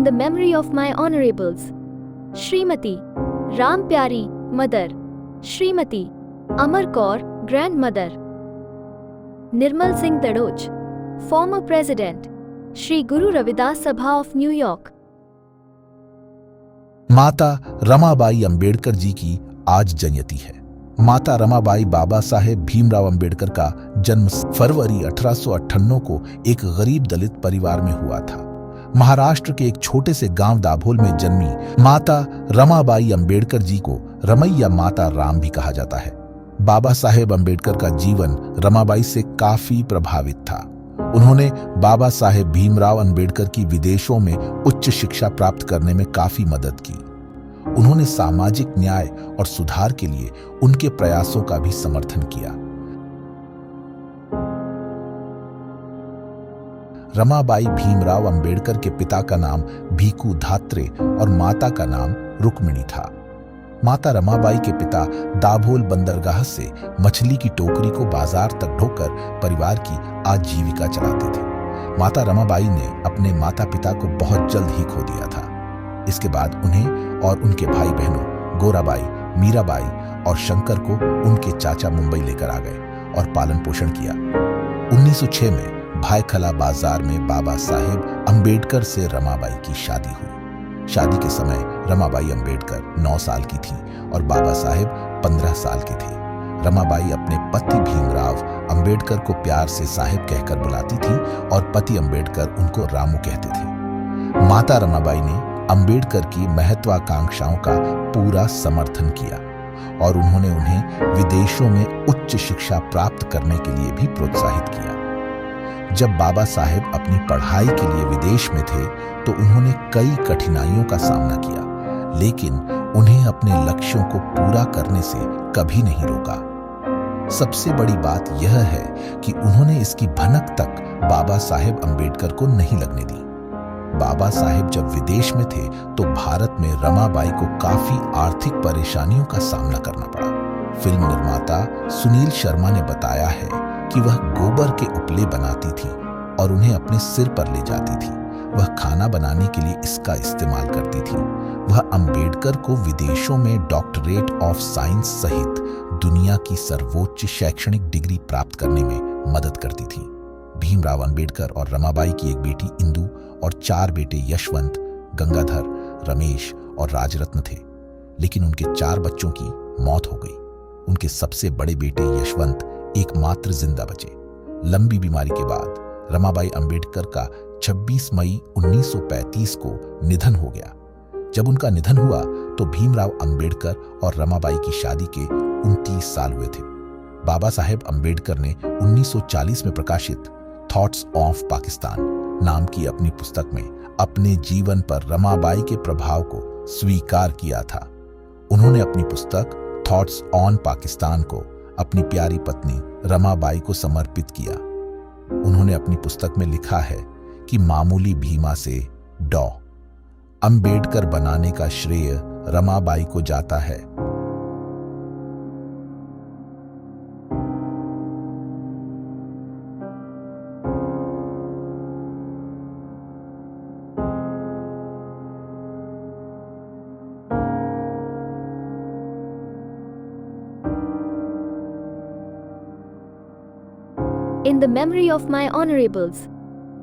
the memory of my honorables Shrimati Ram Pyari Mother, Shrimati Amar Kaur Grandmother, Nirmal Singh Tadoj Former President, Shri Guru Ravidas Sabha of New York। माता रमाबाई अंबेडकर जी की आज जयंती है। माता रमाबाई बाबा साहेब भीमराव अंबेडकर का जन्म फरवरी 1858 को एक गरीब दलित परिवार में हुआ था। महाराष्ट्र के एक छोटे से गांव दाभोल में जन्मी माता रमाबाई अंबेडकर जी को रमैया माता राम भी कहा जाता है। बाबा साहेब अंबेडकर का जीवन रमाबाई से काफी प्रभावित था। उन्होंने बाबा साहेब भीमराव अंबेडकर की विदेशों में उच्च शिक्षा प्राप्त करने में काफी मदद की। उन्होंने सामाजिक न्याय और सुधार के लिए उनके प्रयासों का भी समर्थन किया। रमाबाई भीमराव अंबेडकर के पिता का नाम भीखू धात्रे और माता का नाम रुक्मिणी था। माता रमाबाई के पिता दाभोल बंदरगाह से मछली की टोकरी को बाजार तक ढोकर परिवार की आजीविका चलाते थे। माता रमाबाई ने अपने माता पिता को बहुत जल्द ही खो दिया था। इसके बाद उन्हें और उनके भाई बहनों गोराबाई, मीराबाई और शंकर को उनके चाचा मुंबई लेकर आ गए और पालन पोषण किया। 1906 में भायखला बाजार में बाबा साहेब अंबेडकर से रमाबाई की शादी हुई। शादी के समय रमाबाई अंबेडकर 9 साल की थी और बाबा साहेब 15 साल के थे। रमाबाई अपने पति भीमराव अंबेडकर को प्यार से साहेब कहकर बुलाती थी और पति अंबेडकर उनको रामू कहते थे। माता रमाबाई ने अंबेडकर की महत्वाकांक्षाओं का पूरा समर्थन किया और उन्होंने उन्हें विदेशों में उच्च शिक्षा प्राप्त करने के लिए भी प्रोत्साहित किया। जब बाबा साहेब अपनी पढ़ाई के लिए विदेश में थे तो उन्होंने कई कठिनाइयों का सामना किया, लेकिन उन्हें अपने लक्ष्यों को पूरा करने से कभी नहीं रोका। सबसे बड़ी बात यह है कि उन्होंने इसकी भनक तक बाबा साहेब अंबेडकर को नहीं लगने दी। बाबा साहेब जब विदेश में थे तो भारत में रमाबाई को काफी आर्थिक परेशानियों का सामना करना पड़ा। फिल्म निर्माता सुनील शर्मा ने बताया है कि वह गोबर के उपले बनाती थी और उन्हें अपने सिर पर ले जाती थी। वह खाना बनाने के लिए इसका इस्तेमाल करती थी। वह अंबेडकर को विदेशों में डॉक्टरेट ऑफ साइंस सहित दुनिया की सर्वोच्च शैक्षणिक डिग्री प्राप्त करने में मदद करती थी। भीमराव अंबेडकर और रमाबाई की एक बेटी इंदु और 4 बेटे यशवंत, गंगाधर, रमेश और राजरत्न थे, लेकिन उनके 4 बच्चों की मौत हो गई। उनके सबसे बड़े बेटे यशवंत एकमात्र जिंदा बचे। लंबी बीमारी के बाद रमाबाई अंबेडकर का 26 मई 1935 को निधन हो गया। जब उनका निधन हुआ तो भीमराव अंबेडकर और रमाबाई की शादी के 29 साल हुए थे। बाबा साहेब अंबेडकर ने 1940 में प्रकाशित थॉट्स ऑफ पाकिस्तान नाम की अपनी पुस्तक में अपने जीवन पर रमाबाई के प्रभाव को स्वीकार किया था। उन्होंने अपनी पुस्तक थॉट्स ऑन पाकिस्तान को अपनी प्यारी पत्नी रमाबाई को समर्पित किया। उन्होंने अपनी पुस्तक में लिखा है कि मामूली भीमा से डॉ अंबेडकर बनाने का श्रेय रमाबाई को जाता है। In the memory of my honorables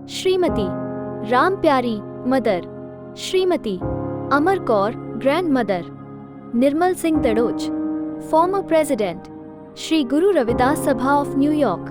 Shrimati Ram Pyari Mother, Shrimati Amar Kaur Grandmother, Nirmal Singh Tadoj Former President, Shri Guru Ravidas Sabha of New York।